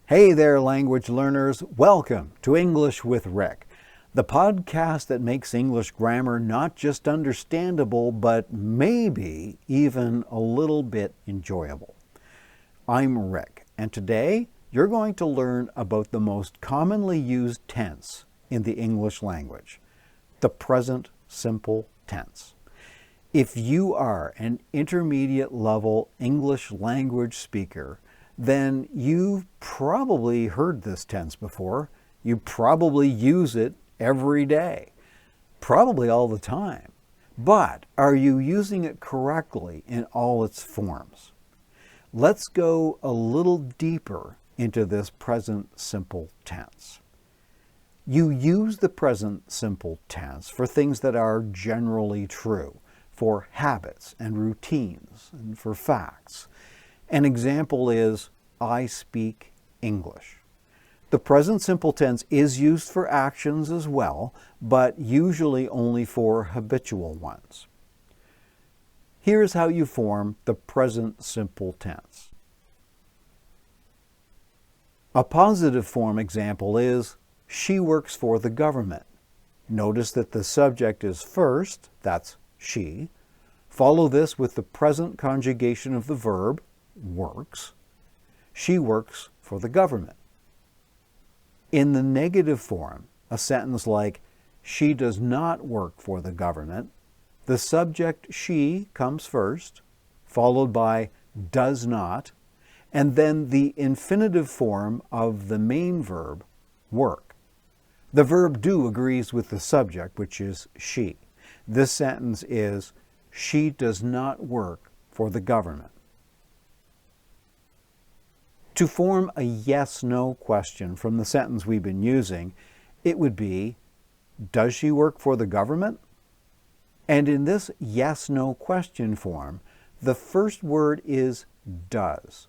Hey there, language learners. Welcome to English with Rick, the podcast that makes English grammar not just understandable, but maybe even a little bit enjoyable. I'm Rick, and today you're going to learn about the most commonly used tense in the English language, the present simple tense. If you are an intermediate level English language speaker, then you've probably heard this tense before. You probably use it every day, probably all the time. But are you using it correctly in all its forms? Let's go a little deeper into this present simple tense. You use the present simple tense for things that are generally true, for habits and routines, and for facts. An example is, I speak English. The present simple tense is used for actions as well, but usually only for habitual ones. Here's how you form the present simple tense. A positive form example is, she works for the government. Notice that the subject is first, that's she. Follow this with the present conjugation of the verb, works. She works for the government. In the negative form, a sentence like, she does not work for the government, the subject she comes first, followed by does not, and then the infinitive form of the main verb, work. The verb do agrees with the subject, which is she. This sentence is, she does not work for the government. To form a yes-no question from the sentence we've been using, it would be, does she work for the government? And in this yes-no question form, the first word is does.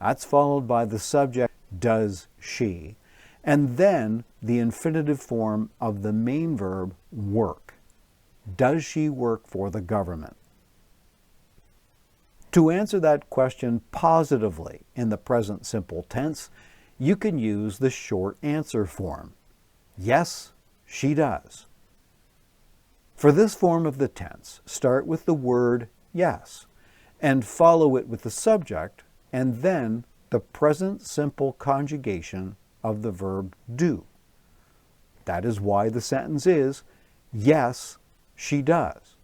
That's followed by the subject, does she, and then the infinitive form of the main verb, work. Does she work for the government? To answer that question positively in the present simple tense, you can use the short answer form. Yes, she does. For this form of the tense, start with the word yes and follow it with the subject and then the present simple conjugation of the verb do. That is why the sentence is, yes, she does.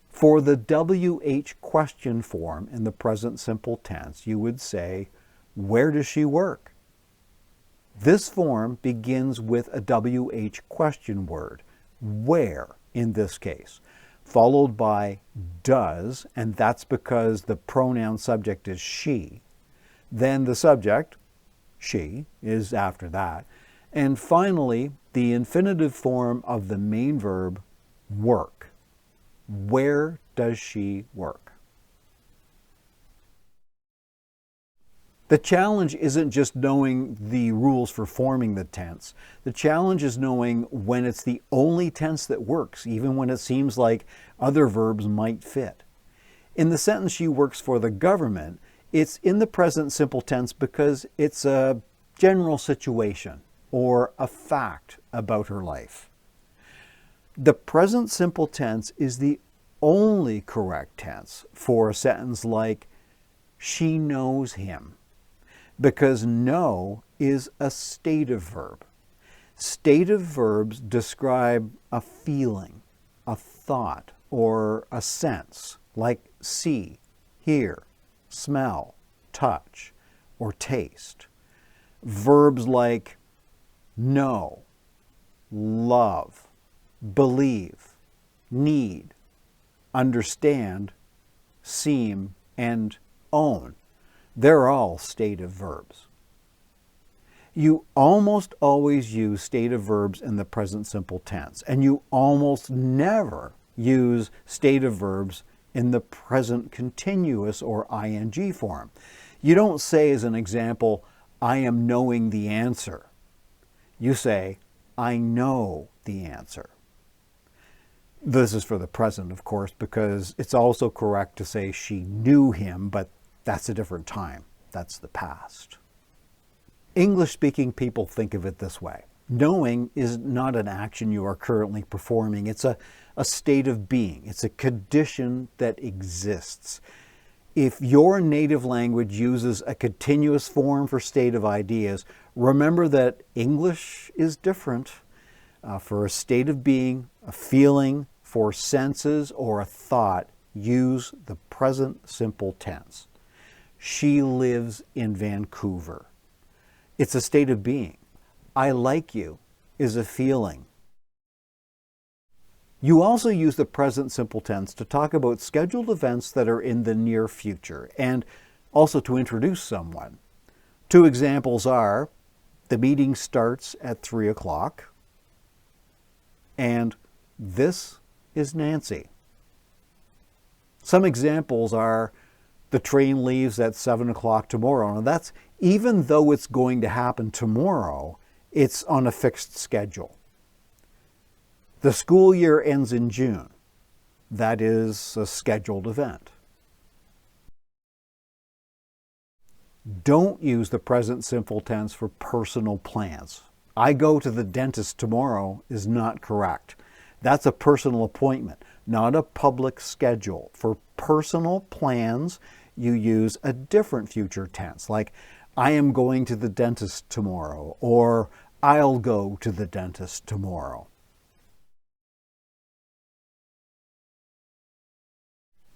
For the WH question form in the present simple tense, you would say, where does she work? This form begins with a WH question word, where in this case, followed by does, and that's because the pronoun subject is she. Then the subject, she, is after that. And finally, the infinitive form of the main verb, work. Where does she work? The challenge isn't just knowing the rules for forming the tense. The challenge is knowing when it's the only tense that works, even when it seems like other verbs might fit. In the sentence, she works for the government, it's in the present simple tense because it's a general situation or a fact about her life. The present simple tense is the only correct tense for a sentence like, she knows him, because know is a stative verb. Stative verbs describe a feeling, a thought, or a sense, like see, hear, smell, touch, or taste. Verbs like know, love, believe, need, understand, seem, and own. They're all stative verbs. You almost always use stative verbs in the present simple tense, and you almost never use stative verbs in the present continuous or ing form. You don't say, as an example, I am knowing the answer. You say, I know the answer. This is for the present, of course, because it's also correct to say she knew him, but that's a different time. That's the past. English-speaking people think of it this way. Knowing is not an action you are currently performing. It's a state of being. It's a condition that exists. If your native language uses a continuous form for state of ideas, remember that English is different. For a state of being, a feeling, for senses, or a thought, use the present simple tense. She lives in Vancouver. It's a state of being. I like you is a feeling. You also use the present simple tense to talk about scheduled events that are in the near future and also to introduce someone. Two examples are, the meeting starts at 3 o'clock and this is Nancy. Some examples are, the train leaves at 7 o'clock tomorrow. And that's, even though it's going to happen tomorrow, it's on a fixed schedule. The school year ends in June. That is a scheduled event. Don't use the present simple tense for personal plans. I go to the dentist tomorrow is not correct. That's a personal appointment, not a public schedule. For personal plans, you use a different future tense, like I am going to the dentist tomorrow, or I'll go to the dentist tomorrow.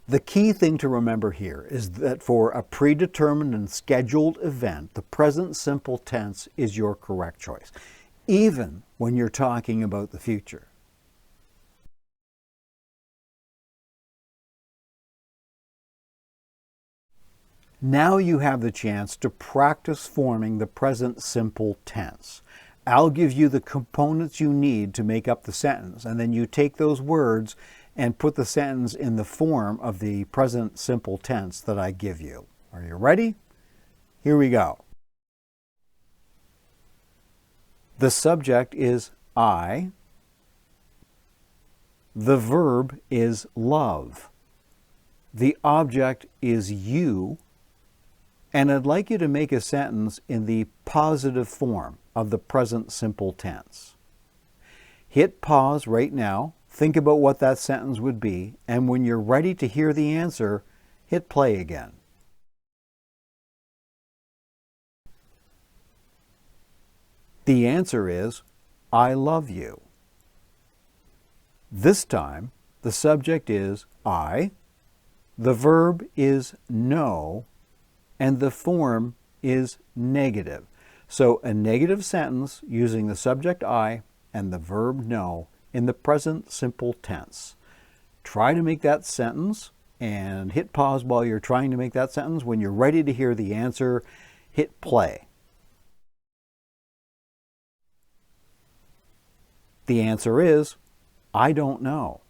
The key thing to remember here is that for a predetermined and scheduled event, the present simple tense is your correct choice, even when you're talking about the future. Now you have the chance to practice forming the present simple tense. I'll give you the components you need to make up the sentence, and then you take those words and put the sentence in the form of the present simple tense that I give you. Are you ready? Here we go. The subject is I. The verb is love. The object is you. And I'd like you to make a sentence in the positive form of the present simple tense. Hit pause right now, think about what that sentence would be, and when you're ready to hear the answer, hit play again. The answer is, I love you. This time, the subject is I, the verb is know, and the form is negative. So a negative sentence using the subject I and the verb know in the present simple tense. Try to make that sentence and hit pause while you're trying to make that sentence. When you're ready to hear the answer, hit play. The answer is, I don't know.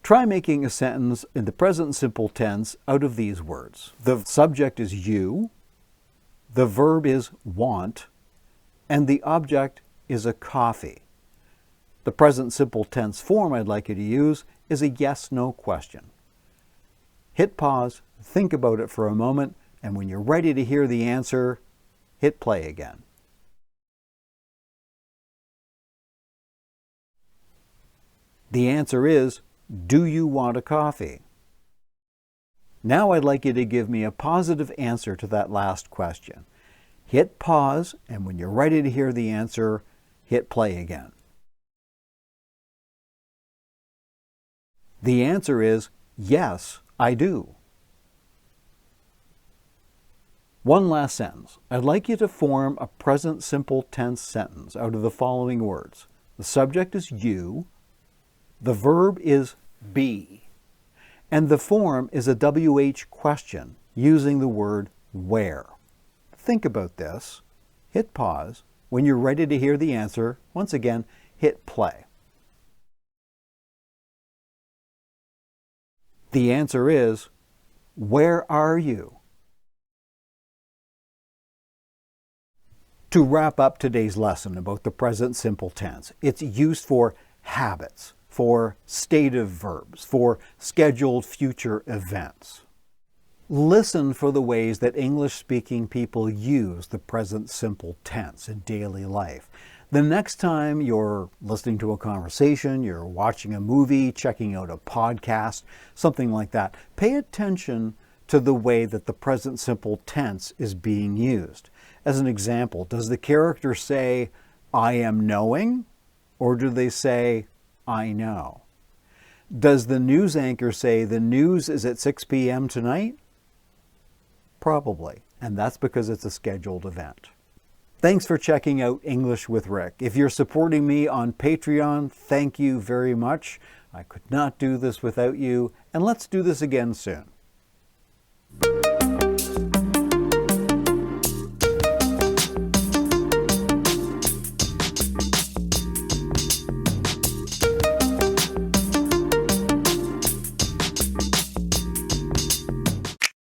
Try making a sentence in the present simple tense out of these words. The subject is you, the verb is want, and the object is a coffee. The present simple tense form I'd like you to use is a yes-no question. Hit pause, think about it for a moment, and when you're ready to hear the answer, hit play again. The answer is, do you want a coffee? Now I'd like you to give me a positive answer to that last question. Hit pause, and when you're ready to hear the answer, hit play again. The answer is, yes, I do. One last sentence. I'd like you to form a present simple tense sentence out of the following words. The subject is you, the verb is be, and the form is a WH question using the word where. Think about this. Hit pause. When you're ready to hear the answer, once again, hit play. The answer is, where are you? To wrap up today's lesson about the present simple tense, it's used for habits, for stative verbs, for scheduled future events. Listen for the ways that English-speaking people use the present simple tense in daily life. The next time you're listening to a conversation, you're watching a movie, checking out a podcast, something like that, pay attention to the way that the present simple tense is being used. As an example, does the character say, "I am knowing," or do they say, "I know"? Does the news anchor say, "The news is at 6 p.m. tonight"? Probably, and that's because it's a scheduled event. Thanks for checking out English with Rick. If you're supporting me on Patreon, thank you very much. I could not do this without you, and let's do this again soon.